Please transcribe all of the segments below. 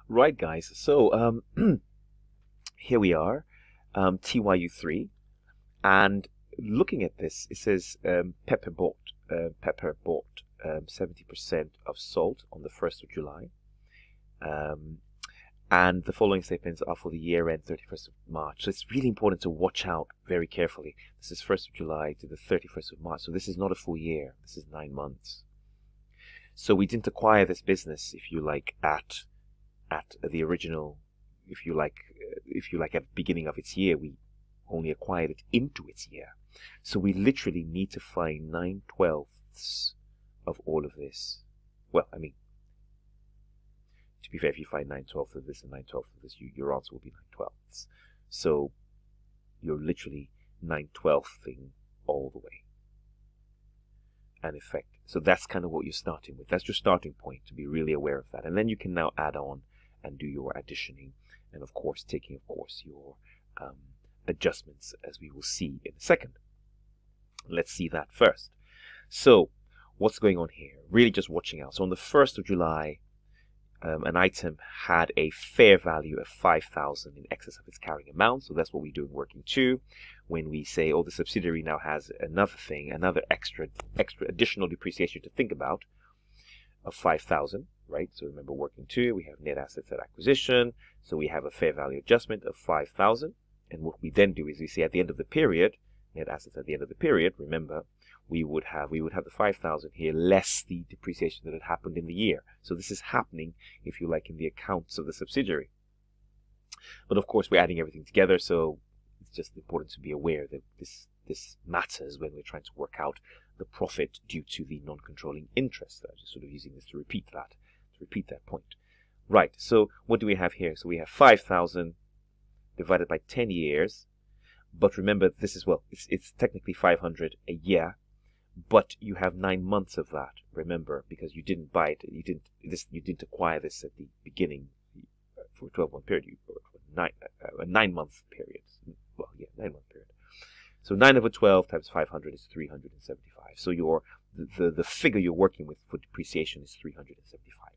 Right, guys. So here we are, TYU3, and looking at this, it says Pepper bought 70% of salt on the 1st of July, and the following statements are for the year end 31st of March. So it's really important to watch out very carefully. This is 1st of July to the 31st of March. So this is not a full year. This is 9 months. So we didn't acquire this business, if you like, at the original, if you like, at the beginning of its year. We only acquired it into its year. So we literally need to find 9/12ths of all of this. Well, I mean, to be fair, if you find 9/12ths of this and 9/12ths of this, your answer will be 9/12ths. So you're literally 9/12thing all the way. And effect. So that's kind of what you're starting with. That's your starting point, to be really aware of that. And then you can now add on and do your additioning, and of course taking, of course, your adjustments, as we will see in a second. Let's see that first. So what's going on here? Really just watching out. So on the 1st of July, an item had a fair value of 5,000 in excess of its carrying amount. So that's what we do in working 2. When we say, oh, the subsidiary now has another thing, another extra additional depreciation to think about of 5,000, right? So remember, working 2, we have net assets at acquisition. So we have a fair value adjustment of 5,000. And what we then do is we say at the end of the period, net assets at the end of the period, remember, we would have the 5,000 here less the depreciation that had happened in the year. So this is happening, if you like, in the accounts of the subsidiary. But of course, we're adding everything together, so it's just important to be aware that this matters when we're trying to work out the profit due to the non-controlling interest. I'm just sort of using this to repeat that point. Right, so what do we have here? So we have 5,000 divided by 10 years. But remember, this is, well, it's technically 500 a year, but you have 9 months of that. Remember, because you didn't buy it, you didn't acquire this at the beginning for a 12-month period, a 9-month period. Well, yeah, 9-month period. So 9 over 12 times 500 is 375. So the figure you're working with for depreciation is 375.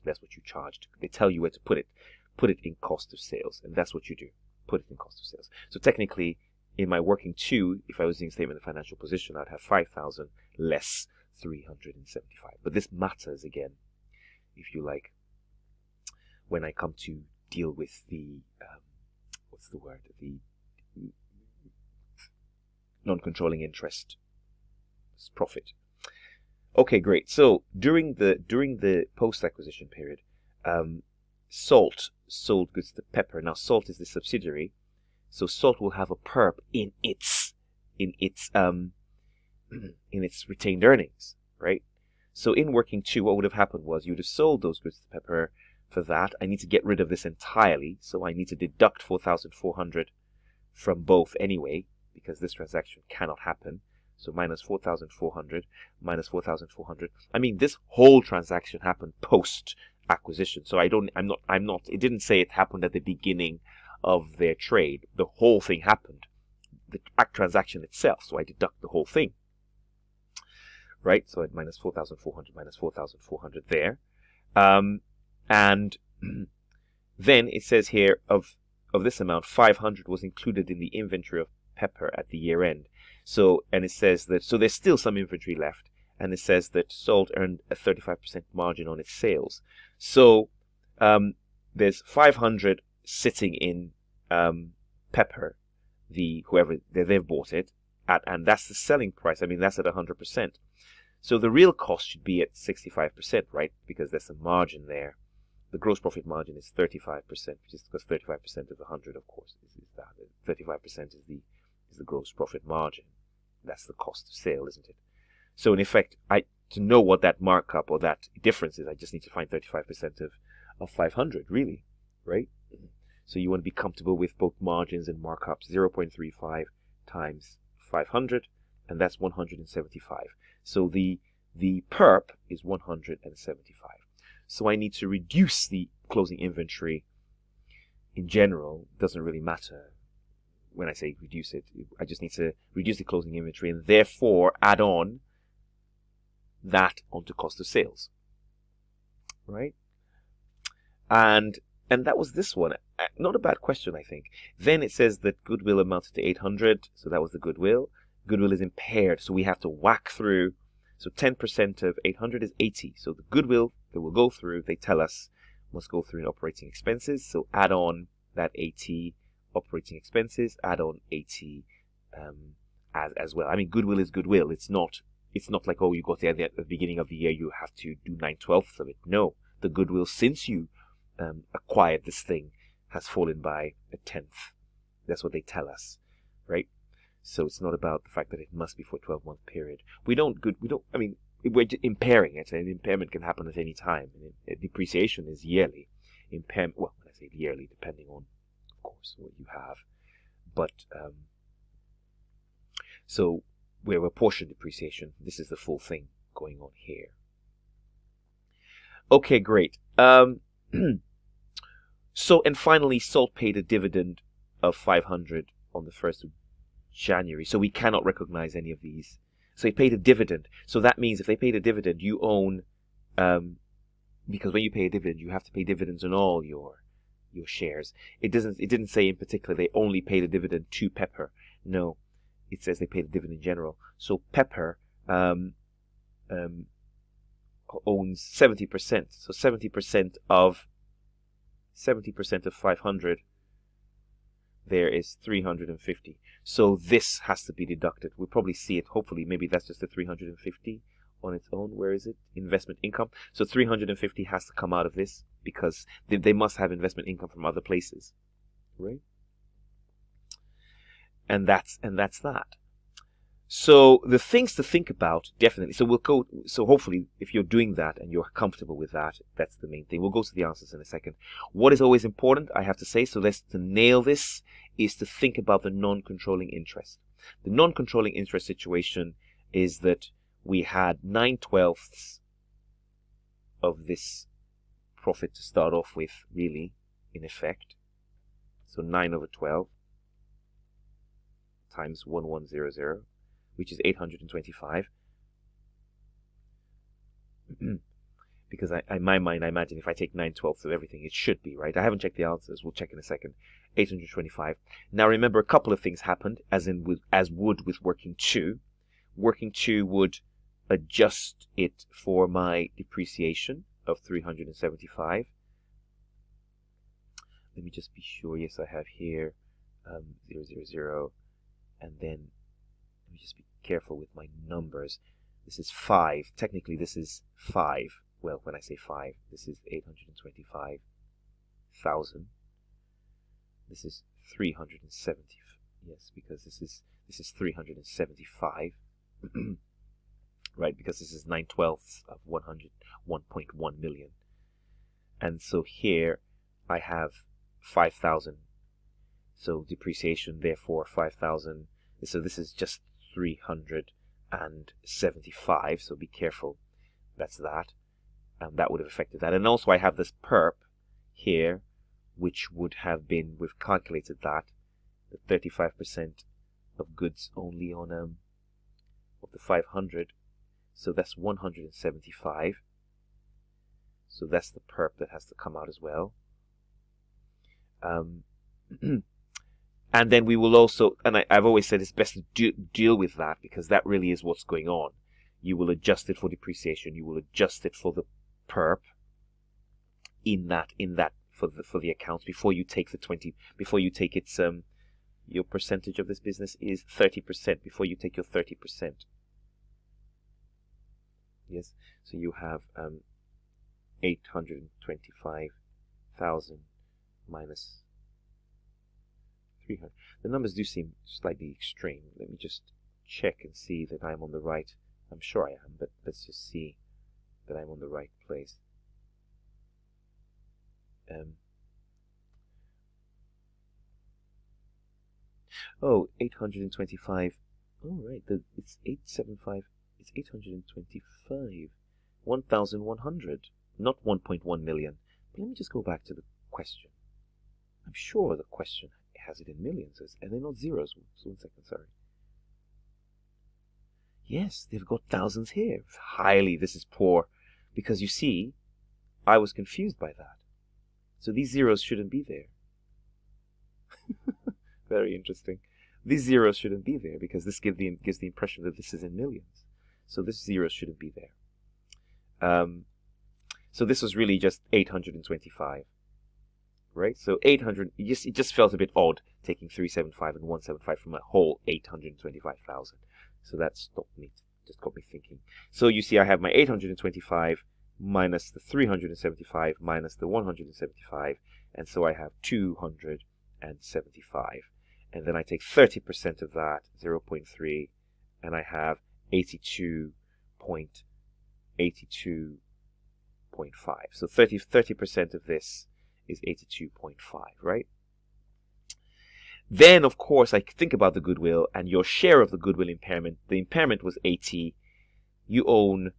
That's what you charged. They tell you where to put it. Put it in cost of sales, and that's what you do. Put it in cost of sales. So technically, in my working 2, if I was doing statement of financial position, I'd have 5,000 less 375. But this matters again, if you like, when I come to deal with the the non-controlling interest profit. Okay, great. So during the post-acquisition period, Salt sold goods to Pepper. Now Salt is the subsidiary, so Salt will have a perp in its retained earnings, right? So in working 2, what would have happened was you would have sold those goods to Pepper. For that, I need to get rid of this entirely, so I need to deduct 4,400 from both anyway, because this transaction cannot happen. So minus 4,400 minus 4,400. I mean, this whole transaction happened post acquisition. So I'm not, it didn't say it happened at the beginning of their trade. The whole thing happened, the transaction itself. So I deduct the whole thing, right? So at minus 4,400 minus 4,400 there. And then it says here of this amount, 500 was included in the inventory of Pepper at the year end. So, and it says that, so there's still some inventory left. And it says that Salt earned a 35% margin on its sales. So there's 500 sitting in Pepper, whoever they've bought it at, and that's the selling price. I mean, that's at 100%. So the real cost should be at 65%, right? Because there's a margin there. The gross profit margin is 35%, which is because 35% of 100, of course, is that. 35% is the gross profit margin. That's the cost of sale, isn't it? So in effect, to know what that markup or that difference is, I just need to find 35% of 500, really, right? So you want to be comfortable with both margins and markups. 0.35 times 500, and that's 175. So the perp is 175. So I need to reduce the closing inventory. In general, it doesn't really matter when I say reduce it. I just need to reduce the closing inventory and therefore add on that onto cost of sales, right? And And that was this one. Not a bad question, I think. Then it says that goodwill amounted to 800, so that was the goodwill. Goodwill is impaired, so we have to whack through. So 10% of 800 is 80. So the goodwill that will go through, they tell us, must go through in operating expenses. So add on that 80 operating expenses, add on 80 as well. I mean, goodwill is goodwill. It's not like, oh, you got there at the beginning of the year, you have to do 9/12 of it. No, the goodwill since you acquired this thing has fallen by a tenth. That's what they tell us, right? So it's not about the fact that it must be for a 12-month period. I mean, we're impairing it, and impairment can happen at any time. And depreciation is yearly. Impairment, well, when I say yearly, depending on, of course, what you have. But, so we're apportioned depreciation. This is the full thing going on here. Okay, great. So, and finally, Salt paid a dividend of 500 on the 1st of January. So we cannot recognize any of these. So he paid a dividend. So that means if they paid a dividend, you own, because when you pay a dividend, you have to pay dividends on all your shares. It didn't say in particular they only paid a dividend to Pepper. No, it says they paid a dividend in general. So Pepper owns 70%. So 70% of 500 there is 350. So this has to be deducted. We'll probably see it. Hopefully, maybe that's just the 350 on its own. Where is it? Investment income. So 350 has to come out of this because they must have investment income from other places, right? And that's that. So the things to think about, definitely. So we'll go. So hopefully, if you're doing that and you're comfortable with that, that's the main thing. We'll go to the answers in a second. What is always important, I have to say, so let's to nail this, is to think about the non-controlling interest. The non-controlling interest situation is that we had 9/12 of this profit to start off with, really, in effect. So 9/12 times 1100. Which is 825. Because in my mind, I imagine if I take 9/12 of everything, it should be, right? I haven't checked the answers. We'll check in a second. 825. Now remember, a couple of things happened, as would with working 2. Working 2 would adjust it for my depreciation of 375. Let me just be sure. Yes, I have here 000, and then let me just be careful with my numbers. This is 5. Technically, this is 5. Well, when I say 5, this is 825,000. This is 370. Yes, because this is 375. Right, because this is 9/12 of 1.1 million. And so here I have 5,000. So depreciation, therefore, 5,000. So this is just 375, so be careful. That's that. That would have affected that. And also I have this perp here, which would have been, we've calculated that, the 35% of goods only on of the 500. So that's 175. So that's the perp that has to come out as well. And then we will also, and I've always said it's best to deal with that because that really is what's going on. You will adjust it for depreciation. You will adjust it for the perp in that for the accounts before you take the 20. Before you take its your percentage of this business is 30%. Before you take your 30%. Yes. So you have 825,000 minus 300. The numbers do seem slightly extreme. Let me just check and see that I'm on the right. I'm sure I am, but let's just see that I'm on the right place. Oh, 825. Oh, right. It's 875. It's 825. 1,100. Not 1.1 million. But let me just go back to the question. I'm sure the question has it in millions, and they're not zeros. So 1 second, sorry. Yes, they've got thousands here. This is poor. Because you see, I was confused by that. So these zeros shouldn't be there. Very interesting. These zeros shouldn't be there because this gives the impression that this is in millions. So this zero shouldn't be there. So this was really just 825, right? So 800, it just felt a bit odd taking 375 and 175 from a whole 825,000. So that just got me thinking. So you see I have my 825 minus the 375 minus the 175, and so I have 275. And then I take 30% of that, 0.3, and I have 82.5. So 30% of this is 82.5, right? Then, of course, I think about the goodwill and your share of the goodwill impairment. The impairment was 80. You own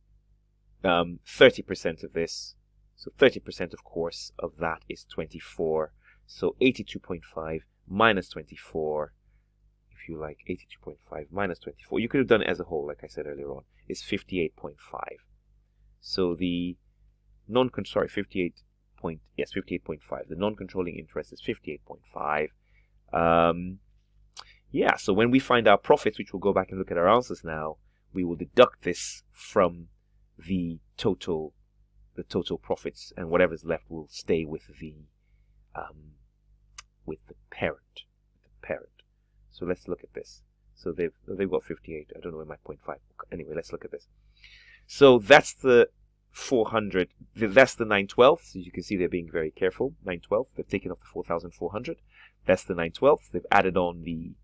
30% of this. So 30%, of course, of that is 24. So 82.5 minus 24, if you like, 82.5 minus 24. You could have done it as a whole, like I said earlier on, is 58.5. So the 58.5. The non-controlling interest is 58.5. Yeah, so when we find our profits, which we'll go back and look at our answers now, we will deduct this from the total profits, and whatever's left will stay with the parent. So let's look at this. So they've got 58. I don't know where my 0.5. Anyway, let's look at this. So that's the 400. That's the 9/12. So you can see they're being very careful. 9/12. They've taken off the 4,400. That's the 9/12. They've added on the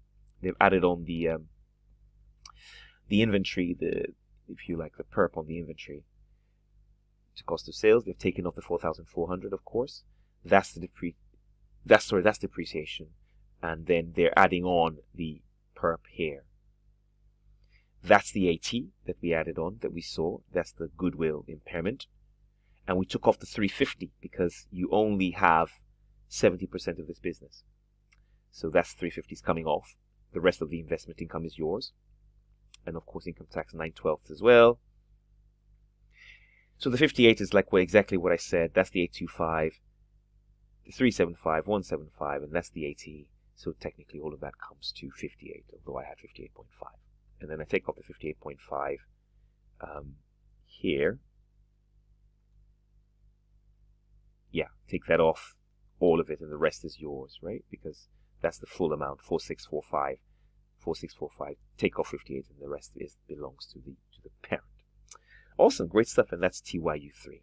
inventory, if you like, the perp on the inventory to cost of sales. They've taken off the 4,400, of course. That's depreciation, and then they're adding on the perp here. That's the AT that we added on, that we saw. That's the goodwill impairment, and we took off the 350 because you only have 70% of this business. So that's 350 is coming off. The rest of the investment income is yours. And of course, income tax 9/12 as well. So the 58 is like exactly what I said. That's the 825, the 375, 175, and that's the AT. So technically all of that comes to 58, although I had 58.5. And then I take off the 58.5 here. Yeah, take that off, all of it, and the rest is yours, right? Because that's the full amount, 4645. 4645, take off 58, and the rest belongs to the parent. Awesome, great stuff, and that's TYU3.